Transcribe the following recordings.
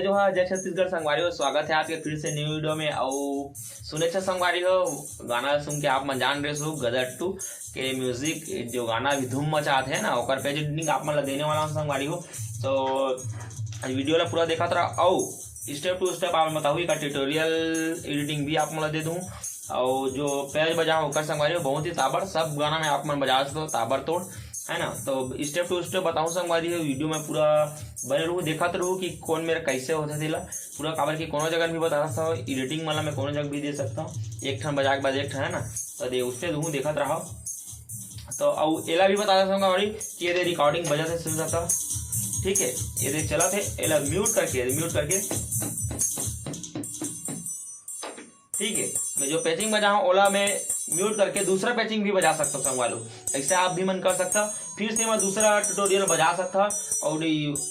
जय जोहार, जय छत्तीसगढ़ संगवारी हो। स्वागत है आपके फिर से न्यू वीडियो में। और सुने छे संगवारी हो, गाना सुन के आप मन जान रहे हो गदर 2 के म्यूजिक जो गाना भी धूम मचात है ना, ओकर पेज एडिटिंग आप मन ला देने वाला हूं संगवारी हो। तो वीडियो ला पूरा देखा था और स्टेप टू स्टेप आप बताऊँ का ट्यूटोरियल एडिटिंग भी आप मन ला दे दूँ। और जो पेज बजाऊँ ओकर संगवारी हो बहुत ही ताबड़, सब गाना में आप मन बजा सकते हो ताबड़ तोड़, है ना। तो स्टेप टू स्टेप बताऊँ संगवारी हो, वीडियो में पूरा बने रहूँ, देखते रहूँ कि कौन मेरा कैसे होता है पूरा काबर की कोनो जगह भी बता सकता हूँ, एडिटिंग वाला मैं कोनो जगह भी दे सकता हूँ, एक ठन बजा के बाद एक ठन, है ना। तो दे उससे दूँ देखते रहो। तो और एला भी बता सकता हूँ कि ये रिकॉर्डिंग वजह से सुन सकता, ठीक है। ये देख चला थे एला म्यूट करके ठीक है। मैं जो पैचिंग बजाऊँ ओला मैं म्यूट करके दूसरा पैचिंग भी बजा सकता हूँ संगवालो, ऐसे आप भी मन कर सकता। फिर से मैं दूसरा ट्यूटोरियल बजा सकता और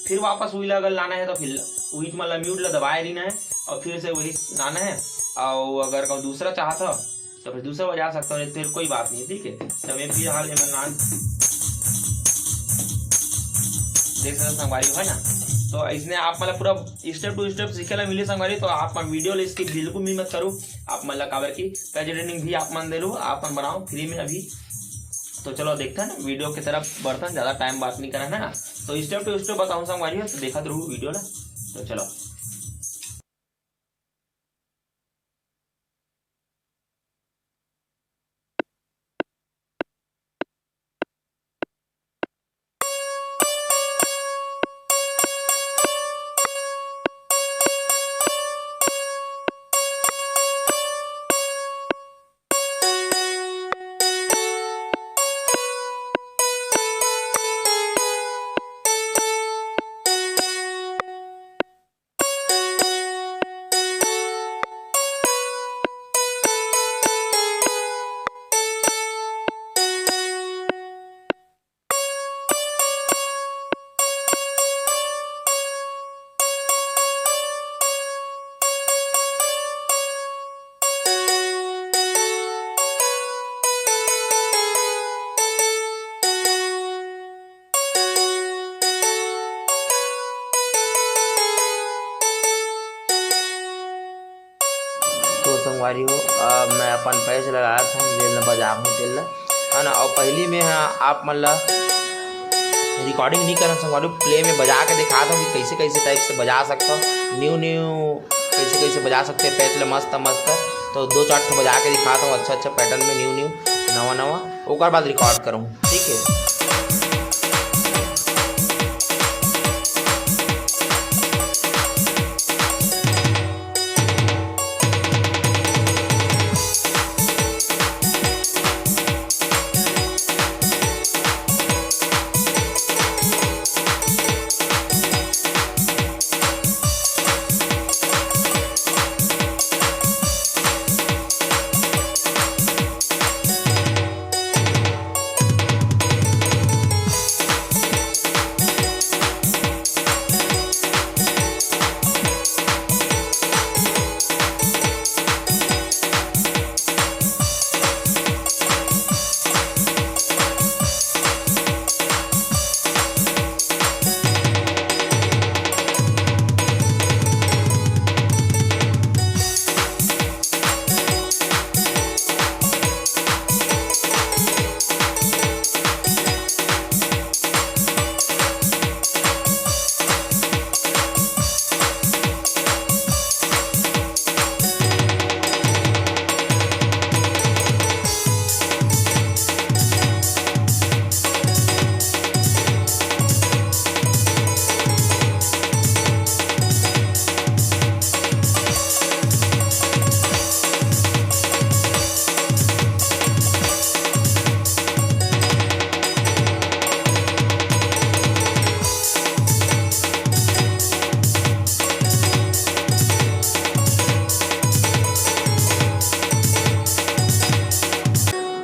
फिर वापस वही अगर लाना है तो फिर वही मतलब म्यूट ला दबाए देना है और फिर से वही लाना है। और अगर कोई दूसरा चाहता तो फिर दूसरा बजा सकता हूँ, फिर कोई बात नहीं, ठीक है। तो मैं फिर हाल में देख सकते संगवारी है ना। तो इसने आप मतलब पूरा स्टेप टू स्टेप सीखे ला मिले संगवारी। तो आप वीडियो ले इसकी बिल्कुल भी मत करो, आप मतलब काबर की पेज एडिटिंग भी आप मन दे लो, आप मन बनाओ फ्री में अभी। तो चलो देखते हैं ना वीडियो की तरफ बढ़ता है, ज़्यादा टाइम बात नहीं करना है ना। तो स्टेप टू स्टेप बताऊँ संगवारी, तो देखा तो रहूँ वीडियो ना। तो चलो संगवारी हो, मैं अपन पैच लगाया था तेल बजा हूँ तेल है ना। और पहली में आप मतलब रिकॉर्डिंग नहीं करना संगवारी, प्ले में बजा के दिखाता हूँ कि कैसे कैसे टाइप से बजा सकता हूँ, न्यू कैसे कैसे बजा सकते हैं पैच मस्त। तो 2-4 ठो बजा के दिखाता हूँ अच्छा पैटर्न में, न्यू नवा ओकर बाद रिकॉर्ड करूँ, ठीक है।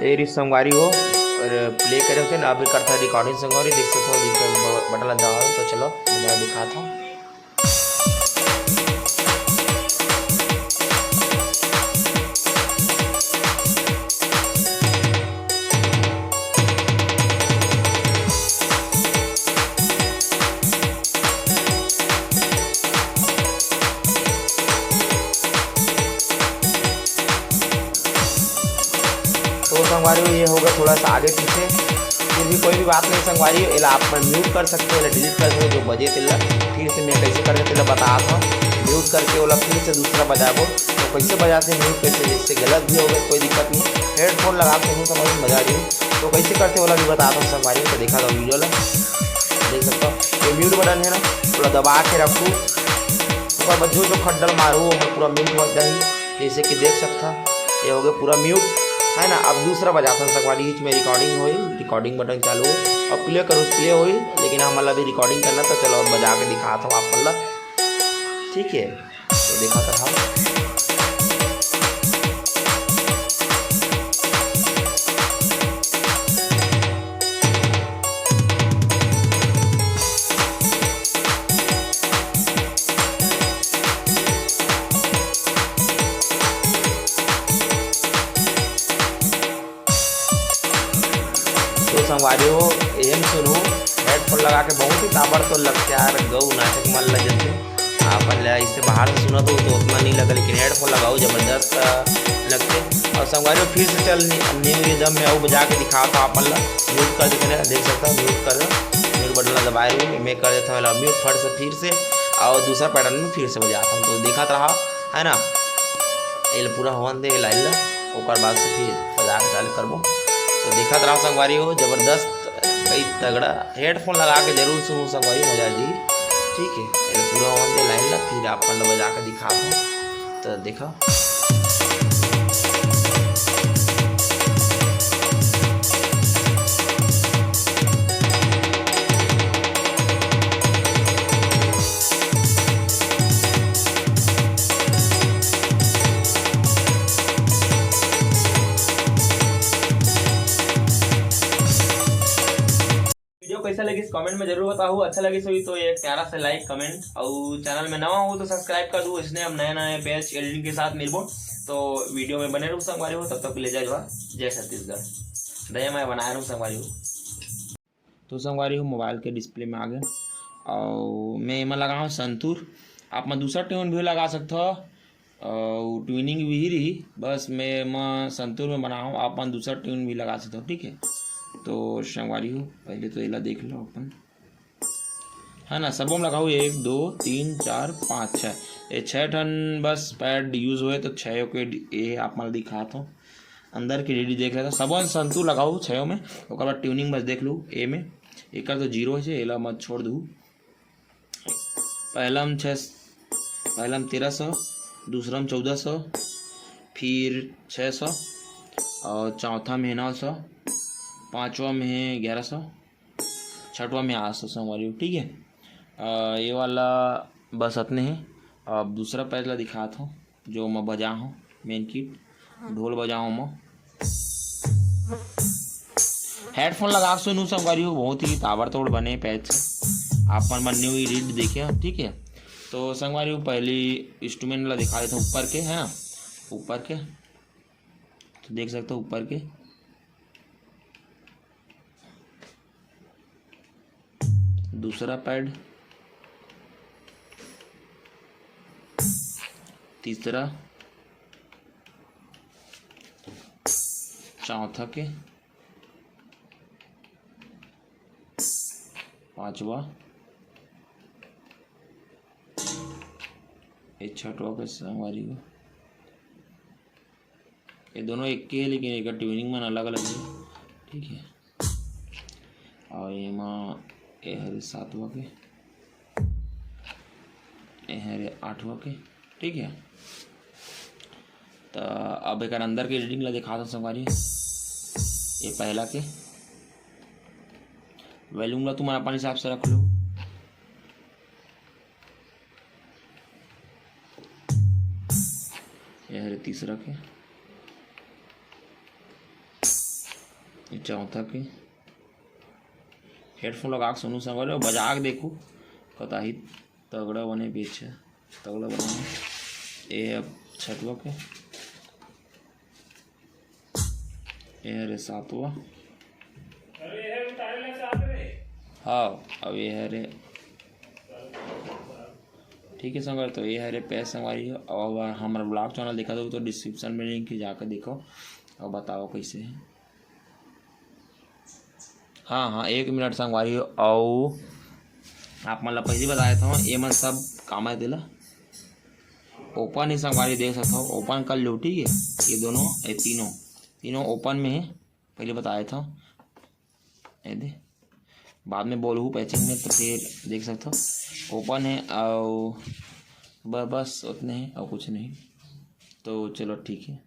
एरी संगवारी हो और प्ले करे थे ना, अभी करता रिकॉर्डिंग संगवारी देख सकते हो, बटन लगा। तो चलो मैं दिखाता हूँ। संगवारी हो ये होगा थोड़ा सा आगे पीछे, फिर भी कोई भी बात नहीं संगवारी हो। इला आप म्यूट कर सकते हो, डिलीट कर सकते हो जो बजे तिल्ला। फिर से मैं कैसे करते तिल्ला बता था, म्यूट करके वाला फिर से दूसरा बजाबो तो कैसे बजाते हैं म्यूट कैसे, जिससे गलत भी हो गया कोई दिक्कत नहीं। हेडफोन लगा के हूँ समझ बजा दी तो कैसे करते वाला भी बताता हूँ संगवारी। तो देखा था वीडियो ला, देख सकता हूँ ये म्यूट बटन है ना, थोड़ा दबा के रखूँ और बच्चों जो खड्डल मारू मैं पूरा म्यूट हो जाए, जैसे कि देख सकता ये हो गया पूरा म्यूट है ना। अब दूसरा बजाता हूँ संगवारी, बीच में रिकॉर्डिंग हुई, रिकॉर्डिंग बटन चालू हो और प्ले करो प्ले हुई, लेकिन हम मतलब अभी रिकॉर्डिंग करना तो चलो अब बजा के दिखाता हूँ आप मतलब, ठीक है। तो देखा था हम तो संगवारी हो एम सुनो हेडफोन लगा के बहुत ही ताबड़ तो लगते यार गौ नाटक मन लग जाते अपन इससे बाहर से सुना तो उतना नहीं लगा, लेकिन हेडफोन लगाओ जबरदस्त लगते। और संगवारी हो फिर से चल न्यू रिदम में आओ बजा के दिखाओ तो अपन म्यूट कर देते हैं, देख सकता हूँ म्यूट कर म्यूट बटन दबाए हुए मैं कर देता हूँ म्यूट फट से फिर से, और दूसरा पैटर्न में फिर से बजाता हूँ। तो देखा रहा है ना, ये पूरा होन दे लाइन ओकर बाद से फिर बजा के चालू करबो। तो देखा रहा संगवारी हो जबरदस्त कई तगड़ा हेडफोन लगा के जरूर सुनो संगवारी, मजा जी ठीक है। ये पूरा ऑन दे लाइन ला फिर आप मतलब बजा के दिखा दो तो देखो। कैसा लगी कमेंट में जरूर बताओ, अच्छा लगी सो तो एक प्यारा से लाइक कमेंट, और चैनल में नवा हो तो सब्सक्राइब कर दो, इसने हम नए नए पेज एडिटिंग के साथ मिलबो। तो वीडियो में बने रहूँ संगवारी हो, तब तक ले जाए जय छत्तीसगढ़ दया मैं बनाए रहूँ संगवारी हो। तो संगवारी हो मोबाइल के डिस्प्ले में आ गए और मैं इमा लगा हूँ संतूर, आप मैं दूसरा ट्यून भी लगा सकते हो और ट्यूनिंग भी रही, बस मैं संतूर में बना हूँ, आप मैं दूसरा ट्यून भी लगा सकते हो ठीक है। तो संगवारी हो पहले तो इला देख लो अपन है ना, सबों में लगाओ 1 2 3 4 5 6 ये 6 टन बस पैड यूज हुए तो 6 के ये आप मैं दिखाता हूँ अंदर की रेडी देख लेता सबों संतूर लगाओ 6 में, और बाद ट्यूनिंग बस देख लूँ ए में एक तो 0 है एला मत छोड़ दूँ। पहला में 1300, दूसरा में 1400, फिर 600 और चौथा में 900, पाँचवा में है 1100, छठवा में 800 संगवारी हो ठीक है। ये वाला बस अपने हैं। अब दूसरा पहला दिखाता हूँ जो मैं बजा हूँ मेन किट ढोल बजा हूँ मैं, हेडफोन लगा सुनूँ संगवारी हो बहुत ही ताबड़तोड़ बने पैच आप मन न्यू रीड देखे ठीक है। तो संगवारी हो पहली इंस्ट्रूमेंट वाला दिखा देता हूँ ऊपर के है ना, ऊपर के तो देख सकते हो ऊपर के, दूसरा पैड, तीसरा, चौथा के, पांचवा, ये छठवा के संगवारी को, ये दोनों एक के है लेकिन एक ट्यूनिंग में अलग अलग है ठीक है। और ये माँ ये हरे 7वां के, ये हरे 8वां के ठीक है। तो अब एक अंदर की रीडिंग ला दिखा दो संगवारी, ये पहला के वॉल्यूम ला तुम अपने हिसाब से रख लो, ये हरे तीसरा के, ये चौथा के, हेडफोन लगा के सुनू संगवारी और बजा के देखो कता ही तगड़ा बने बेच तगड़ा बना। ये अब छठवा के, ये हरे 7वां, हाँ अब ये हरे ठीक है संगवारी। तो ये हरे पैस संगवारी है, और हमारा ब्लॉग चैनल देखा दो तो डिस्क्रिप्शन में लिंक जाकर देखो और बताओ कैसे है। हाँ 1 मिनट संगवारी हो। और आप मतलब पहले बताया था ये मन सब काम है दिला ओपन ही संगवारी देख सकते हो। ओपन कर लो ठीक है। ये दोनों ये तीनों ओपन में है। पहले बताया था ये दे बाद में बोलूँ पैचिंग में तो फिर देख सकते हो ओपन है। और बस उतने हैं और कुछ नहीं। तो चलो ठीक है।